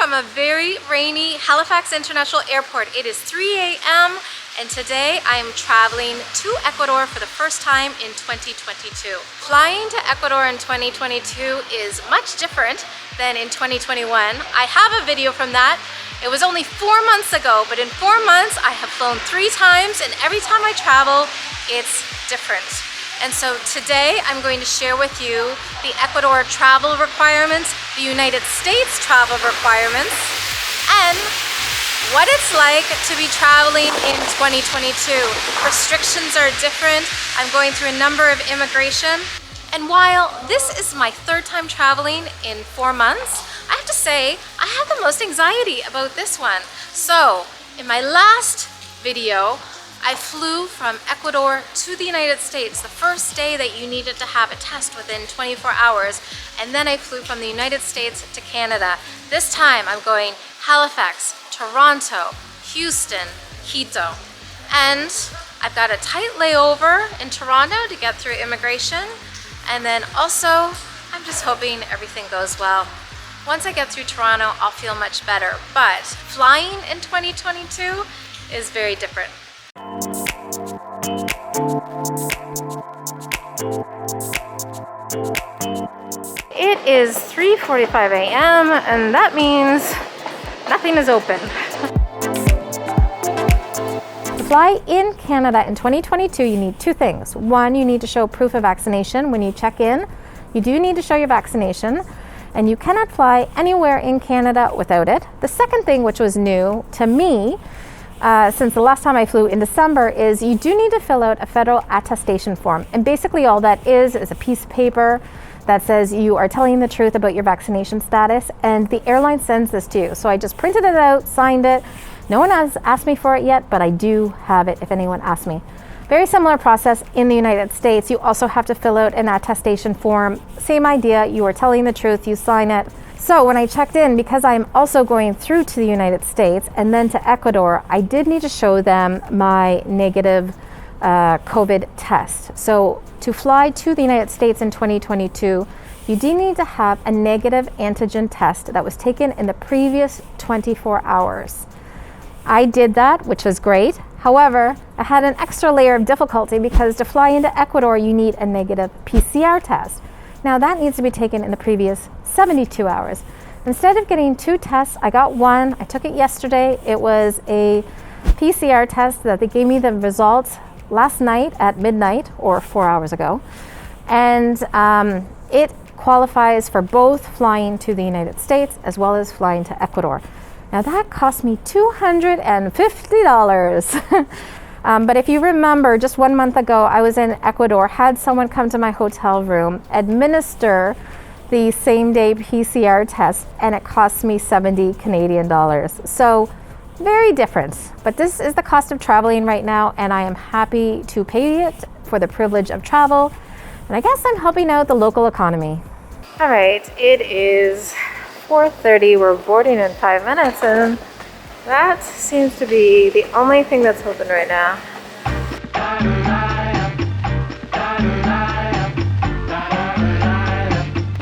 from a very rainy Halifax International Airport. It is 3 a.m. and today I am traveling to Ecuador for the first time in 2022. Flying to Ecuador in 2022 is much different than in 2021. I have a video from that. It was only 4 months ago, but in 4 months I have flown 3 times, and every time I travel, it's different. And so today I'm going to share with you the Ecuador travel requirements, the United States travel requirements, and what it's like to be traveling in 2022. Restrictions are different. I'm going through a number of immigration. And while this is my 3rd time traveling in 4 months, I have to say I have the most anxiety about this one. So in my last video, I flew from Ecuador to the United States the first day that you needed to have a test within 24 hours, and then I flew from the United States to Canada. This time I'm going Halifax, Toronto, Houston, Quito, and I've got a tight layover in Toronto to get through immigration, and then also I'm just hoping everything goes well. Once I get through Toronto, I'll feel much better, but flying in 2022 is very different. It is 3:45 a.m. and that means nothing is open. To fly in Canada in 2022, you need 2 things. One, you need to show proof of vaccination. When you check in, you do need to show your vaccination, and you cannot fly anywhere in Canada without it. The second thing, which was new to me, since the last time I flew in December, is you do need to fill out a federal attestation form. And basically all that is a piece of paper that says you are telling the truth about your vaccination status, and the airline sends this to you. So I just printed it out, signed it. No one has asked me for it yet, but I do have it if anyone asks me. Very similar process in the United States. You also have to fill out an attestation form. Same idea, you are telling the truth, you sign it. So when I checked in, because I'm also going through to the United States and then to Ecuador, I did need to show them my negative COVID test. So to fly to the United States in 2022, you do need to have a negative antigen test that was taken in the previous 24 hours. I did that, which was great. However, I had an extra layer of difficulty because to fly into Ecuador, you need a negative PCR test. Now that needs to be taken in the previous 72 hours. Instead of getting 2 tests, I got 1. I took it yesterday. It was a PCR test that they gave me the results last night at midnight, or 4 hours ago. And it qualifies for both flying to the United States as well as flying to Ecuador. Now that cost me $250. But if you remember, just 1 month ago, I was in Ecuador, had someone come to my hotel room, administer the same day PCR test, and it cost me 70 Canadian dollars. So very different. But this is the cost of traveling right now, and I am happy to pay it for the privilege of travel. And I guess I'm helping out the local economy. All right, it is 4:30. We're boarding in 5 minutes, and that seems to be the only thing that's open right now.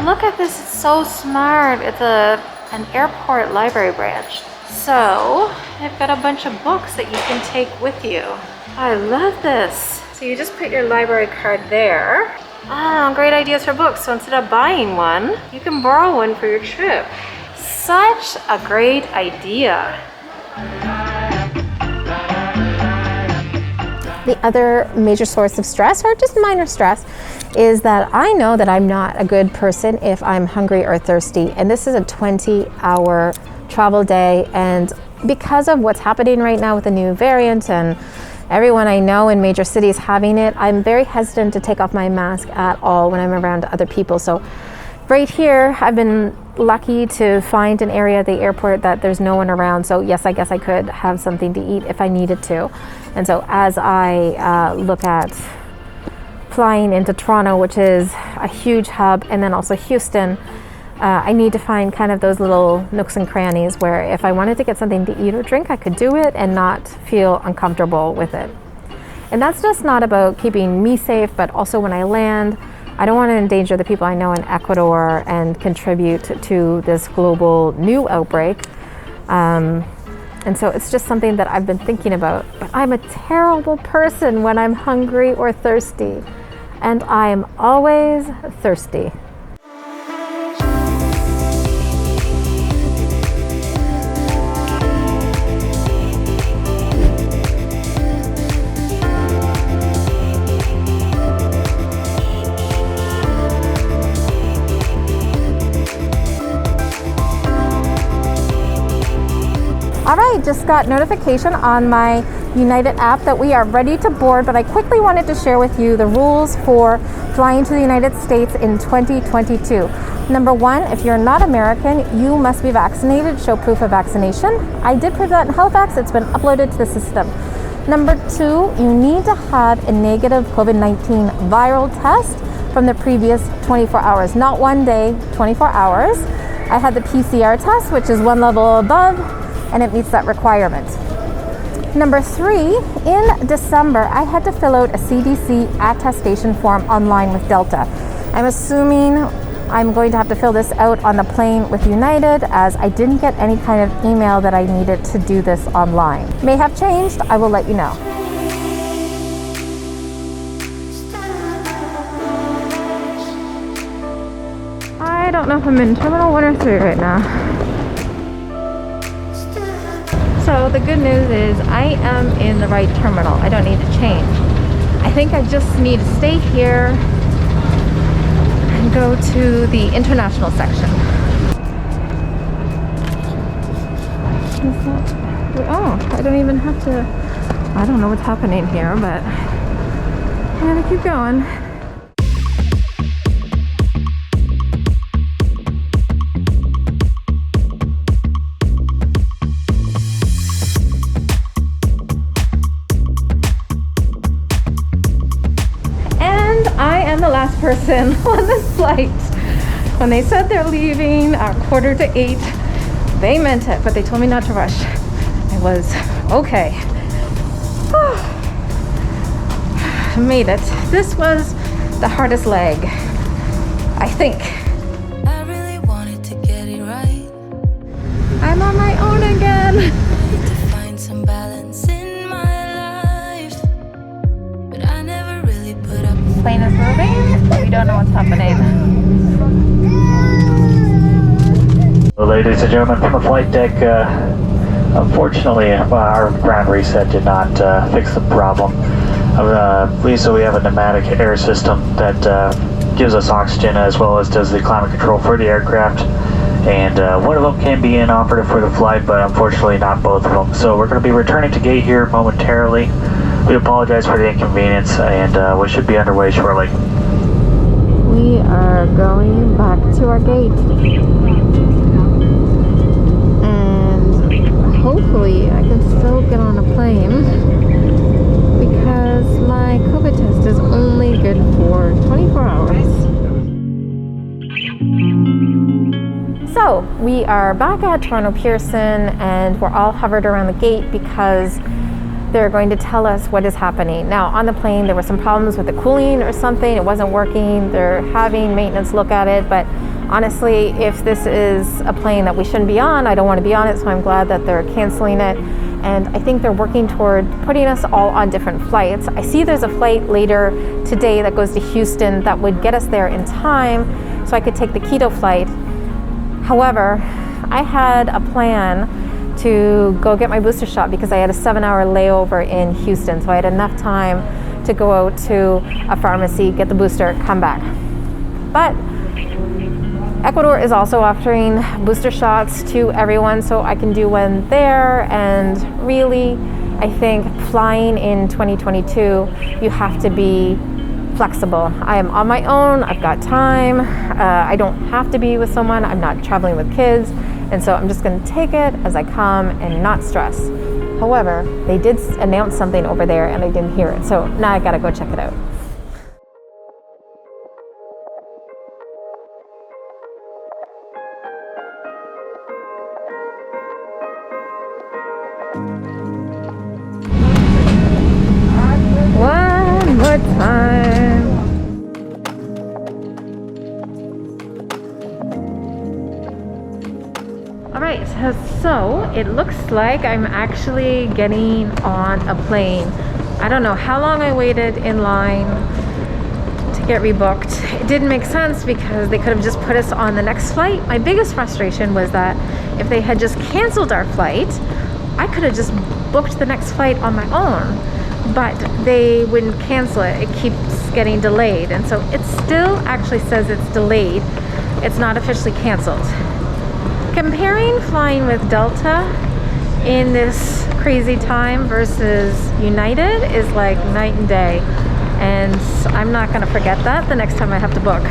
Look at this, it's so smart. It's an airport library branch. So they've got a bunch of books that you can take with you. I love this. So you just put your library card there. Oh, great ideas for books. So instead of buying one, you can borrow one for your trip. Such a great idea. The other major source of stress, or just minor stress, is that I know that I'm not a good person if I'm hungry or thirsty. And this is a 20-hour travel day. And because of what's happening right now with the new variant and everyone I know in major cities having it, I'm very hesitant to take off my mask at all when I'm around other people. So right here, I've been lucky to find an area at the airport that there's no one around. So yes, I guess I could have something to eat if I needed to. And so as I look at flying into Toronto, which is a huge hub, and then also Houston, I need to find kind of those little nooks and crannies where if I wanted to get something to eat or drink, I could do it and not feel uncomfortable with it. And that's just not about keeping me safe, but also when I land, I don't want to endanger the people I know in Ecuador and contribute to this global new outbreak. And so it's just something that I've been thinking about. But I'm a terrible person when I'm hungry or thirsty. And I am always thirsty. All right, just got notification on my United app that we are ready to board, but I quickly wanted to share with you the rules for flying to the United States in 2022. Number one, if you're not American, you must be vaccinated, show proof of vaccination. I did prove that in Halifax, it's been uploaded to the system. Number two, you need to have a negative COVID-19 viral test from the previous 24 hours, not one day, 24 hours. I had the PCR test, which is one level above, and it meets that requirement. Number three, in December, I had to fill out a CDC attestation form online with Delta. I'm assuming I'm going to have to fill this out on the plane with United, as I didn't get any kind of email that I needed to do this online. May have changed, I will let you know. I don't know if I'm in Terminal 1 or 3 right now. So the good news is I am in the right terminal. I don't need to change. I think I just need to stay here and go to the international section. Oh, I don't even have to, I don't know what's happening here, but I'm gonna keep going. The last person on this flight. When they said they're leaving at 7:45, they meant it, but they told me not to rush. I was okay. Made it. This was the hardest leg, I think. I really wanted to get it right. I'm on my own again. To find some balance in my life, but I never really put up. Plane is moving. We don't know what's happening. Ladies and gentlemen, from the flight deck, unfortunately, our ground reset did not fix the problem. So we have a pneumatic air system that gives us oxygen as well as does the climate control for the aircraft. And one of them can be inoperative for the flight, but unfortunately not both of them. So we're going to be returning to gate here momentarily. We apologize for the inconvenience, and we should be underway shortly. We are going back to our gate. And hopefully I can still get on a plane because my COVID test is only good for 24 hours. So we are back at Toronto Pearson, and we're all hovered around the gate because they're going to tell us what is happening. Now, on the plane, there were some problems with the cooling or something. It wasn't working. They're having maintenance look at it. But honestly, if this is a plane that we shouldn't be on, I don't want to be on it. So I'm glad that they're canceling it. And I think they're working toward putting us all on different flights. I see there's a flight later today that goes to Houston that would get us there in time so I could take the Quito flight. However, I had a plan to go get my booster shot because I had a 7-hour layover in Houston. So I had enough time to go out to a pharmacy, get the booster, come back. But Ecuador is also offering booster shots to everyone, so I can do one there. And really, I think flying in 2022, you have to be flexible. I am on my own, I've got time, I don't have to be with someone, I'm not traveling with kids, and so I'm just going to take it as I come and not stress. However, they did announce something over there and I didn't hear it, so now I gotta go check it out. One more time. All right, So it looks like I'm actually getting on a plane. I don't know how long I waited in line to get rebooked. It didn't make sense because they could have just put us on the next flight. My biggest frustration was that if they had just canceled our flight, I could have just booked the next flight on my own, but they wouldn't cancel it. It keeps getting delayed, and so it still actually says it's delayed. It's not officially canceled. Comparing flying with Delta in this crazy time versus United is like night and day, and I'm not going to forget that the next time I have to book.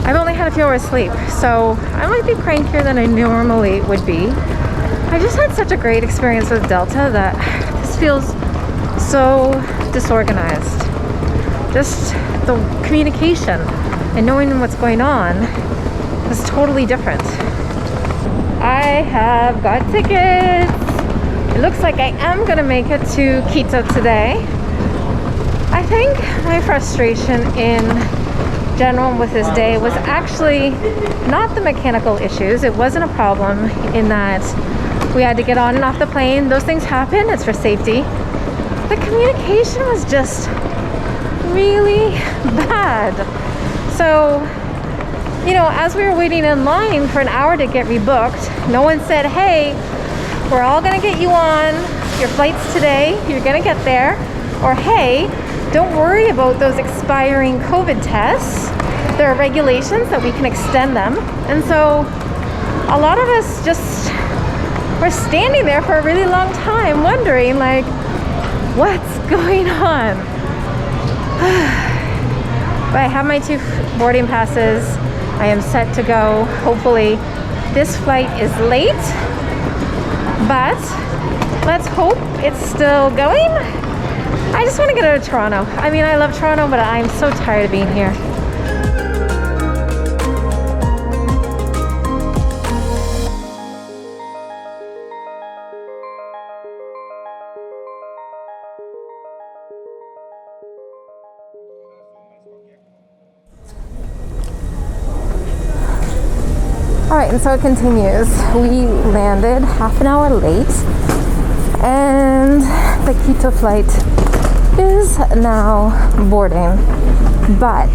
I've only had a few hours sleep, so I might be crankier than I normally would be. I just had such a great experience with Delta that this feels so disorganized. Just the communication and knowing what's going on is totally different. I have got tickets. It looks like I am gonna make it to Quito today. I think my frustration in general with this day was actually not the mechanical issues. It wasn't a problem in that we had to get on and off the plane. Those things happen, it's for safety. The communication was just really bad. So, you know, as we were waiting in line for an hour to get rebooked, no one said, hey, we're all gonna get you on your flights today, you're gonna get there. Or hey, don't worry about those expiring COVID tests. There are regulations that we can extend them. And so a lot of us just were standing there for a really long time wondering like, what's going on? But I have my 2 boarding passes. I am set to go. Hopefully this flight is late, but let's hope it's still going. I just want to get out of Toronto. I mean, I love Toronto, but I'm so tired of being here. All right, and so it continues. We landed half an hour late, and the Quito flight is now boarding. But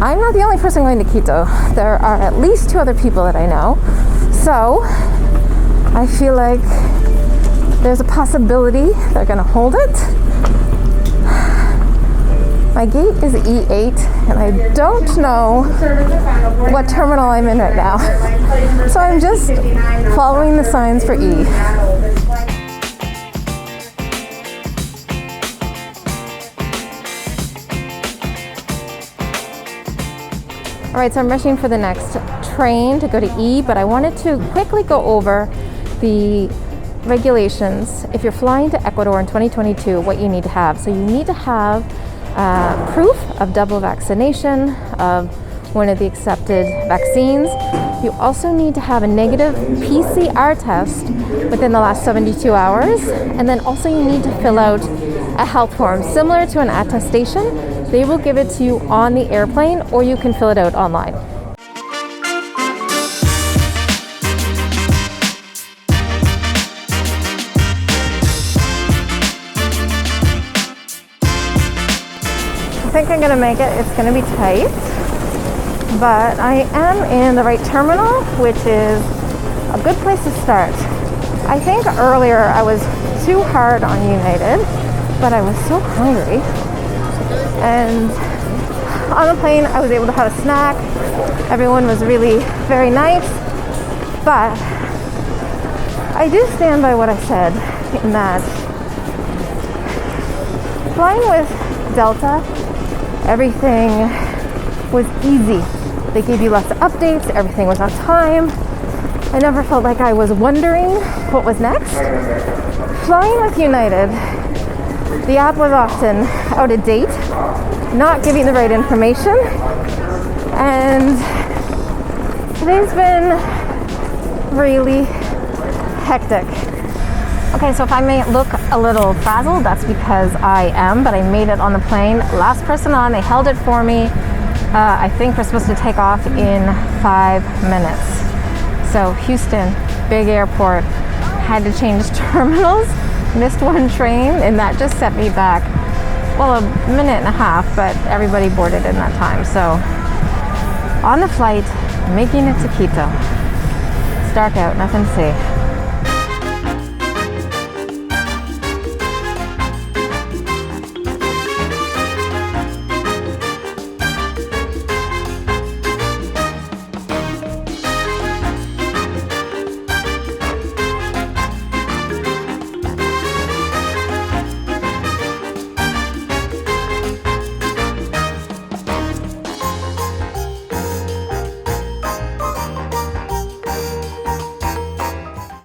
I'm not the only person going to Quito. There are at least 2 other people that I know. So I feel like there's a possibility they're gonna hold it. My gate is E8, and I don't know what terminal I'm in right now. So I'm just following the signs for E. All right, so I'm rushing for the next train to go to E, but I wanted to quickly go over the regulations if you're flying to Ecuador in 2022, what you need to have. So you need to have proof of double vaccination of one of the accepted vaccines. You also need to have a negative PCR test within the last 72 hours. And then also you need to fill out a health form similar to an attestation. They will give it to you on the airplane, or you can fill it out online. I think I'm gonna make it. It's gonna be tight, but I am in the right terminal, which is a good place to start. I think earlier I was too hard on United, but I was so hungry. And on the plane, I was able to have a snack. Everyone was really very nice, but I do stand by what I said in that flying with Delta, everything was easy. They gave you lots of updates, everything was on time. I never felt like I was wondering what was next. Flying with United, the app was often out of date, not giving the right information, and today's been really hectic. Okay, so if I may look a little frazzled, that's because I am, but I made it on the plane. Last person on, they held it for me. I think we're supposed to take off in 5 minutes. So Houston, big airport, had to change terminals, missed one train, and that just set me back, well, a minute and a half, but everybody boarded in that time. So on the flight, making it to Quito. It's dark out, nothing to see.